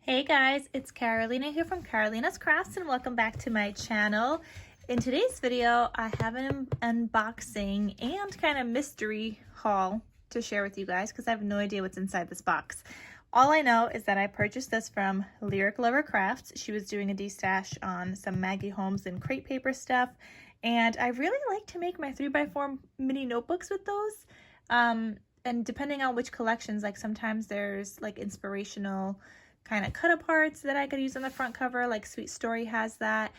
Hey guys, it's Carolina here from KarolinasKrafts and welcome back to my channel. In today's video, I have an unboxing and kind of mystery haul to share with you guys because I have no idea what's inside this box. All I know is that I purchased this from Lyric Lover Crafts. She was doing a destash on some Maggie Holmes and crate paper stuff, and I really like to make my 3x4 mini notebooks with those. And depending on which collections, like sometimes there's like inspirational kind of cut aparts that I could use on the front cover, like Sweet Story has that.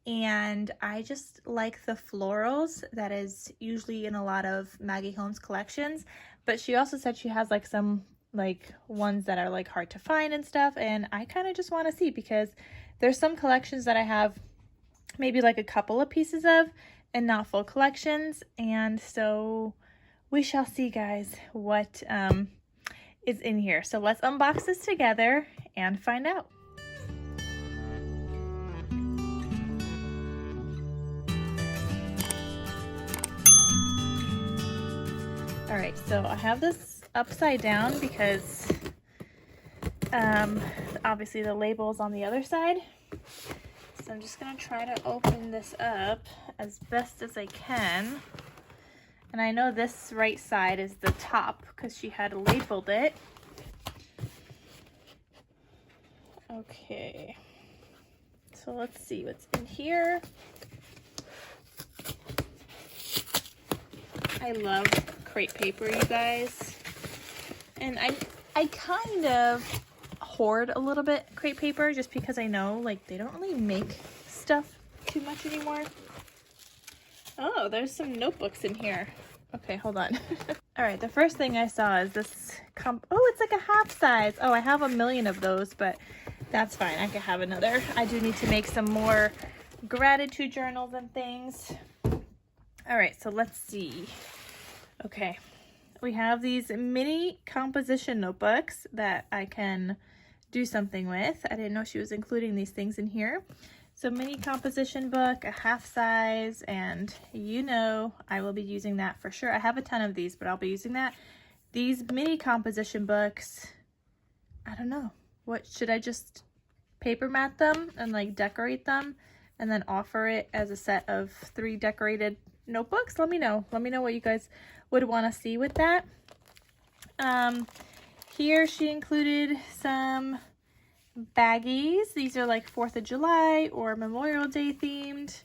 And I just like the florals that is usually in a lot of Maggie Holmes collections, but she also said she has like some like ones that are like hard to find and stuff, and I kind of just want to see because there's some collections that I have maybe like a couple of pieces of and not full collections, and so we shall see, guys, what is in here. So let's unbox this together and find out. All right, so I have this upside down because obviously the label's on the other side. So I'm just gonna try to open this up as best as I can. And I know this right side is the top because she had labeled it. Okay, so let's see what's in here. I love crate paper, you guys. And I kind of hoard a little bit crate paper just because I know like they don't really make stuff too much anymore. Oh, there's some notebooks in here. Okay, hold on. All right, the first thing I saw is this oh, it's like a half size. Oh, I have a million of those, but that's fine. I can have another. I do need to make some more gratitude journals and things. All right, so let's see. Okay, we have these mini composition notebooks that I can do something with. I didn't know she was including these things in here. So mini composition book, a half size, and you know I will be using that for sure. I have a ton of these, but I'll be using that. These mini composition books, I don't know. What, should I just paper mat them and like decorate them and then offer it as a set of 3 decorated notebooks? Let me know. Let me know what you guys would want to see with that. Here she included some baggies. These are like 4th of July or Memorial Day themed.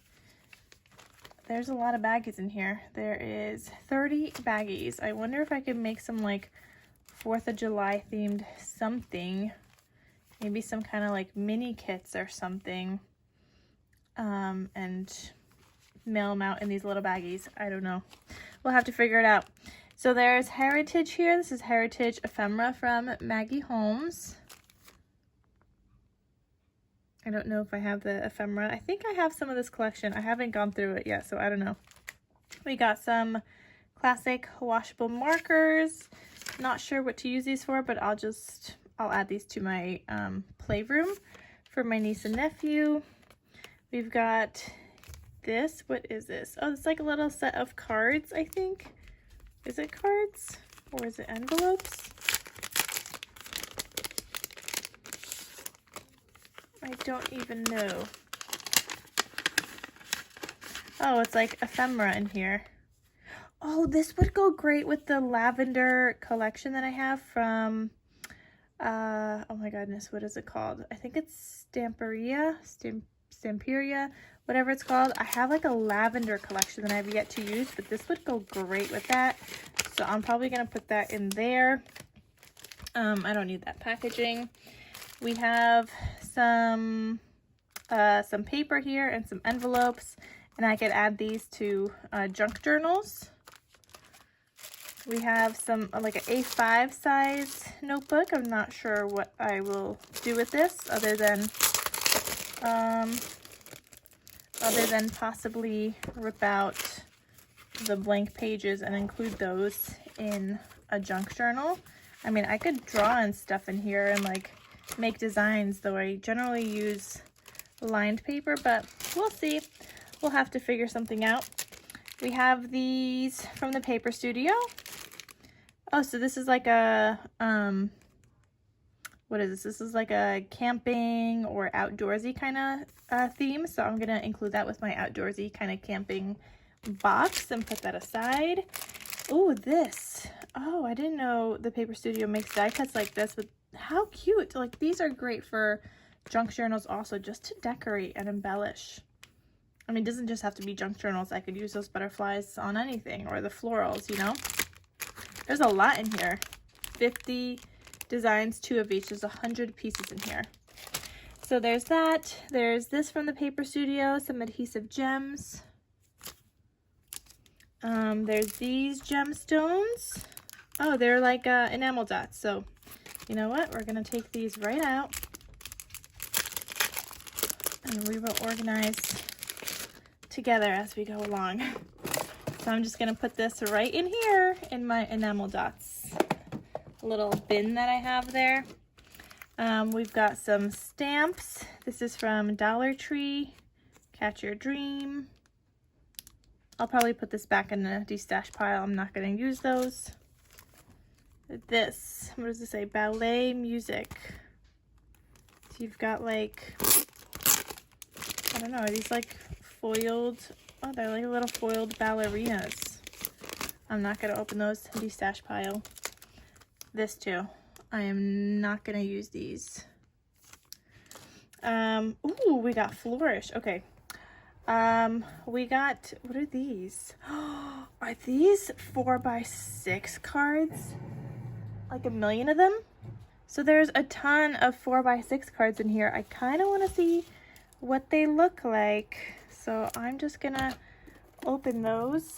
There's a lot of baggies in here. There is 30 baggies. I wonder if I could make some like 4th of July themed something. Maybe some kind of like mini kits or something. And mail them out in these little baggies. I don't know. We'll have to figure it out. So there's Heritage here. This is Heritage Ephemera from Maggie Holmes. I don't know if I have the ephemera. I think I have some of this collection. I haven't gone through it yet, so I don't know. We got some classic washable markers. Not sure what to use these for, but I'll add these to my playroom for my niece and nephew. We've got this. What is this? Oh, it's like a little set of cards, I think. Is it cards or is it envelopes? I don't even know. Oh, it's like ephemera in here. Oh, this would go great with the lavender collection that I have from, oh my goodness, what is it called? I think it's Stamperia, whatever it's called. I have like a lavender collection that I have yet to use, but this would go great with that. So I'm probably gonna put that in there. I don't need that packaging. We have some paper here and some envelopes, and I could add these to junk journals. We have some like an A5 size notebook. I'm not sure what I will do with this other than possibly rip out the blank pages and include those in a junk journal. I mean, I could draw and stuff in here and like make designs, though I generally use lined paper, but we'll see. We'll have to figure something out. We have these from the Paper Studio. Oh, so this is like a what is this? This is like a camping or outdoorsy kind of theme. So I'm gonna include that with my outdoorsy kind of camping box and put that aside. Oh, this. Oh, I didn't know the Paper Studio makes die cuts like this, but how cute. Like, these are great for junk journals also, just to decorate and embellish. I mean, it doesn't just have to be junk journals. I could use those butterflies on anything, or the florals, you know? There's a lot in here. 50 designs, 2 of each. There's 100 pieces in here. So there's that. There's this from the Paper Studio, some adhesive gems. There's these gemstones. Oh, they're like enamel dots. So, you know what? We're going to take these right out. And we will organize together as we go along. So I'm just going to put this right in here in my enamel dots. A little bin that I have there. We've got some stamps. This is from Dollar Tree. Catch Your Dream. I'll probably put this back in the destash pile. I'm not going to use those. This, what does it say? Ballet music. So you've got like, I don't know, are these like foiled? Oh, they're like little foiled ballerinas. I'm not going to open those in the destash pile. This too. I am not going to use these. Ooh, we got Flourish. Okay. We got, what are these? Are these 4x6 cards? Like a million of them? So there's a ton of 4x6 cards in here. I kind of want to see what they look like. So I'm just gonna open those.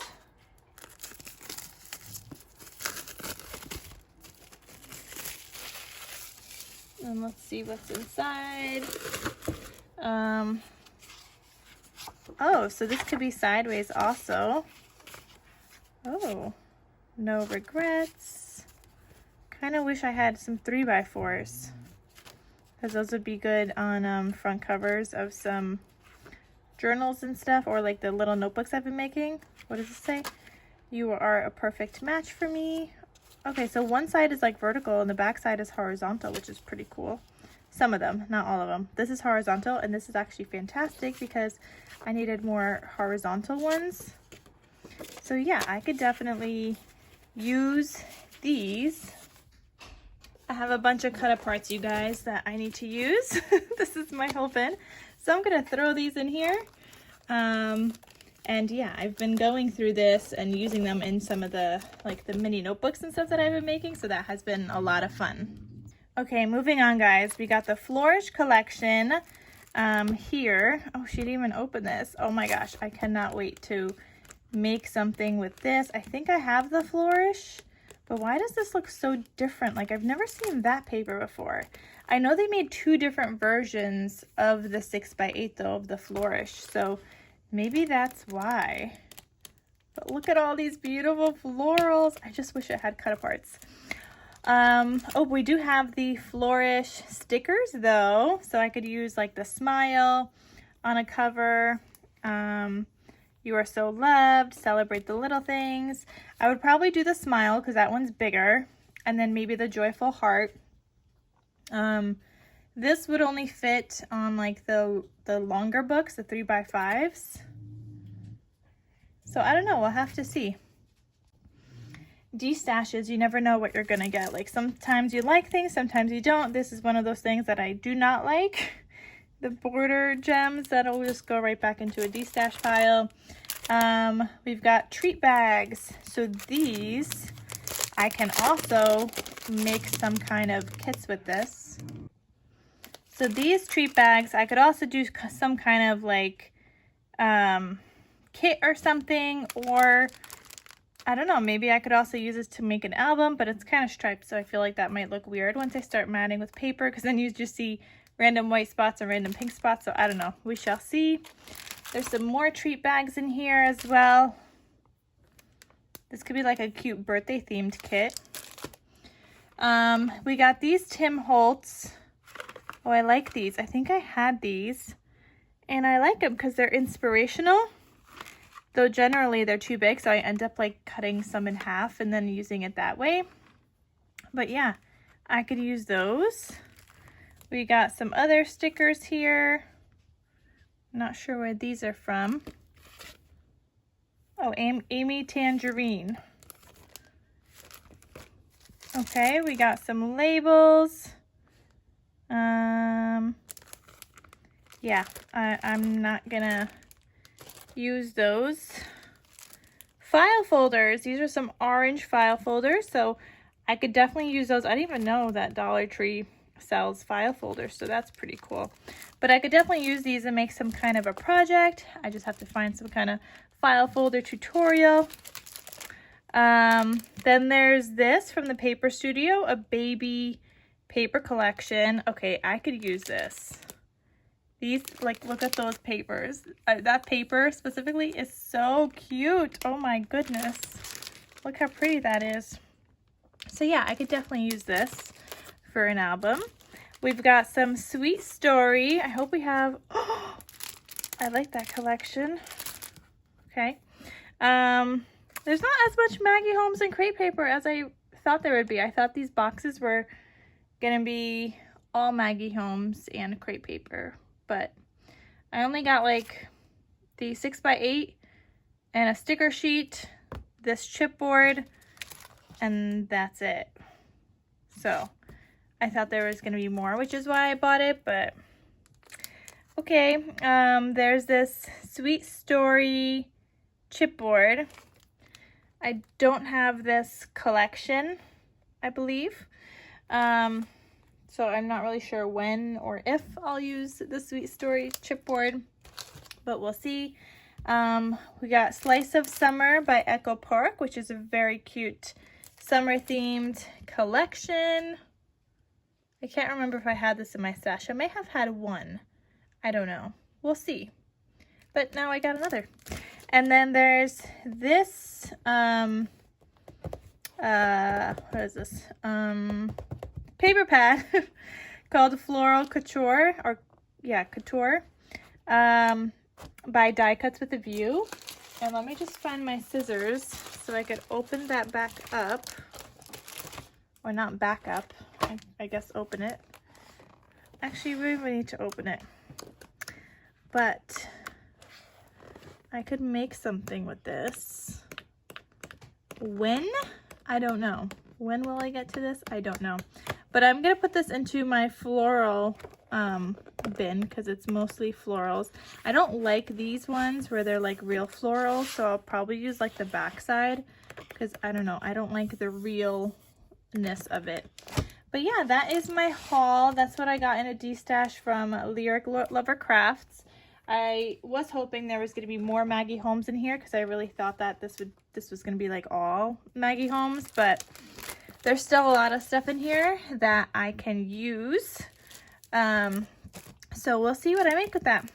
And let's see what's inside. Oh, so this could be sideways also. Oh, no regrets. Kind of wish I had some 3x4s, because those would be good on front covers of some journals and stuff, or like the little notebooks I've been making. What does it say? You are a perfect match for me. Okay, so one side is like vertical and the back side is horizontal, which is pretty cool. Some of them, not all of them. This is horizontal, and this is actually fantastic because I needed more horizontal ones. So yeah, I could definitely use these. I have a bunch of cut aparts, you guys, that I need to use. This is my whole bin. So I'm gonna throw these in here. And yeah, I've been going through this and using them in some of the, like the mini notebooks and stuff that I've been making. So that has been a lot of fun. Okay, moving on, guys. We got the Flourish collection here. Oh, she didn't even open this. Oh my gosh, I cannot wait to make something with this. I think I have the Flourish, but why does this look so different? Like, I've never seen that paper before. I know they made 2 different versions of the 6x8 though, of the Flourish, so maybe that's why. But look at all these beautiful florals. I just wish it had cut aparts. Oh, we do have the Flourish stickers though, so I could use like the smile on a cover. You are so loved, celebrate the little things. I would probably do the smile because that one's bigger, and then maybe the joyful heart. This would only fit on like the longer books, the 3x5s. So I don't know, we'll have to see. Destashes, you never know what you're gonna get. Like, sometimes you like things, sometimes you don't. This is one of those things that I do not like. The border gems, that'll just go right back into a destash pile. We've got treat bags. So these, I can also make some kind of kits with this. So these treat bags, I could also do some kind of like kit or something, or I don't know, maybe I could also use this to make an album, but it's kind of striped, so I feel like that might look weird once I start matting with paper, because then you just see random white spots and random pink spots, so I don't know. We shall see. There's some more treat bags in here as well. This could be like a cute birthday themed kit. We got these Tim Holtz. Oh, I like these. I think I had these, and I like them because they're inspirational. Though generally they're too big, so I end up like cutting some in half and then using it that way. But yeah, I could use those. We got some other stickers here. Not sure where these are from. Oh, Amy Tangerine. Okay, we got some labels. Yeah, I'm not gonna use those. File folders. These are some orange file folders, so I could definitely use those. I didn't even know that Dollar Tree sells file folders, so that's pretty cool. But I could definitely use these and make some kind of a project. I just have to find some kind of file folder tutorial. Then there's this from the Paper Studio, a baby paper collection. Okay, I could use this. These, like, look at those papers. That paper specifically is so cute. Oh my goodness. Look how pretty that is. So yeah, I could definitely use this for an album. We've got some Sweet Story. I hope we have, oh, I like that collection. Okay. There's not as much Maggie Holmes and crepe paper as I thought there would be. I thought these boxes were gonna be all Maggie Holmes and crepe paper, but I only got like the 6x8 and a sticker sheet, this chipboard, and that's it. So I thought there was gonna be more, which is why I bought it, but okay. There's this Sweet Story chipboard. I don't have this collection, I believe. So I'm not really sure when or if I'll use the Sweet Story chipboard, but we'll see. We got Slice of Summer by Echo Park, which is a very cute summer themed collection. I can't remember if I had this in my stash. I may have had one. I don't know. We'll see. But now I got another. And then there's this, what is this? Paper pad called Floral Couture, or yeah, Couture, by Die Cuts with a View. And let me just find my scissors so I could open that back up. Or not back up, I guess open it. Actually, we really need to open it. But I could make something with this. When? I don't know. When will I get to this? I don't know. But I'm going to put this into my floral bin because it's mostly florals. I don't like these ones where they're like real floral, so I'll probably use like the back side because I don't know. I don't like the realness of it. But yeah, that is my haul. That's what I got in a destash from Lyric Lover Crafts. I was hoping there was going to be more Maggie Holmes in here because I really thought that this was going to be like all Maggie Holmes, but there's still a lot of stuff in here that I can use. So we'll see what I make with that.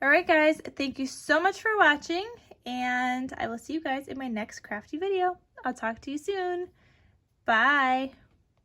All right, guys, thank you so much for watching, and I will see you guys in my next crafty video. I'll talk to you soon. Bye.